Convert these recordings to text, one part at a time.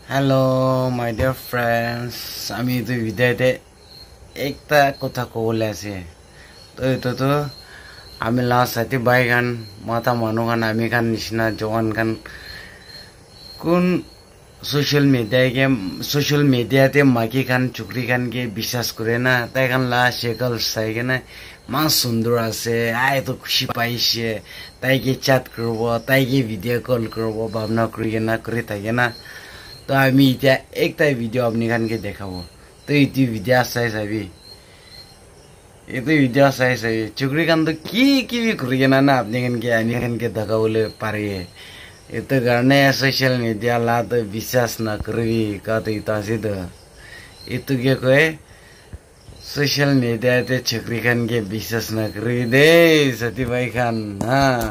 Hello, my dear friends. আমি তো ভিডিওতে একটা কথা কবলে আছে তো এটা তো আমি লাস্ট সাথে ভাই গান মাথা মানু গান আমি গান নিশনা জওয়ান গান কোন সোশ্যাল মিডিয়াতে মাকি গান চুকরি গান কে বিশ্বাস করে না তাই গান লা শেকল সাইকে না মা সুন্দর আছে আয় তো খুশি পাইছে তাই কি চ্যাট করব তাই কি ভিডিও কল করব ভাবনা করি না করে থাকে না তো আমি এটা একটাই ভিডিও আপনি খানকে দেখাবো তো এইটি ভিডিও চাবি এইটো ভিডিও চাবি চুকরি খান তো কি করি না না আপনি খানকে আমি খানকে দেখাবলে পারে itu karena sosial media lah tuh বিশ্বাস না করবি কত আছে তো itu গে কয়ে সোশ্যাল মিডিয়াতে চুকরি খানকে বিশ্বাস না করবি দে সতী ভাই খান হ্যাঁ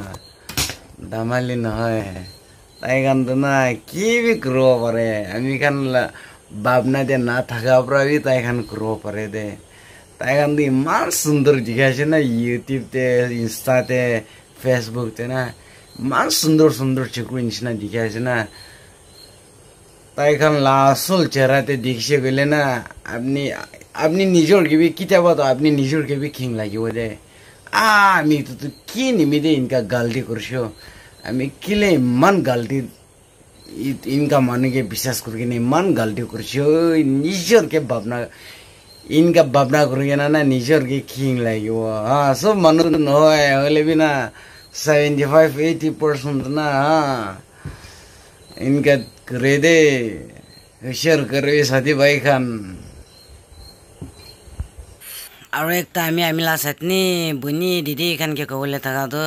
দামালি নহয় তাই গান তো না কি বি করব পারে আমি খান ভাবনা দে না থাকা পরাবি তাই খান করব পারে দে তাই গান তো ইমান সুন্দর দেখাইছে না ইউটিউবতে ইনস্টাতে ফেসবুকতে না ইমান সুন্দর সুন্দর চুকরি নিচিনা দেখাইছে না তাই খান লাসল চেহারাতে দেখিছে গেলে না আপনি আপনি নিজর কিবি কিতাবা তো আপনি নিজর কিবি খিং লাগিব দে আমি তো কি নিমিদে ইনকা গালতি করছো আমি কিলে ইমান গালতি ইনকা মানুষকে বিশ্বাস করি না ইমান গালতি করছো নিজরকে ভাবনা ইনকা ভাবনা করি না না নিজরকে খিং লাগিব হ্যাঁ সব মানুষ নহয় হলে বি না 75-80% না হ্যাঁ ইনকা করে দে শেয়ার করবে সাথী ভাই খান আৰু একটা আমি লাসতনি বুনি দিদি খানকে কবলে থাকা তো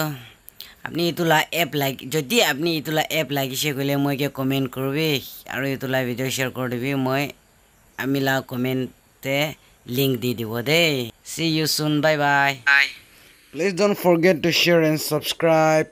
আপনি ইতুলা এপ লাইক যদি আপনি ইতুলা এপ লাগিছে গলে মইকে কমেন্ট করবি আৰু ইতুলা ভিডিও শেয়ার করে দিবি মই আমি লা কমেন্টে লিংক দি দিব দে see you soon bye bye please don't forget to share and subscribe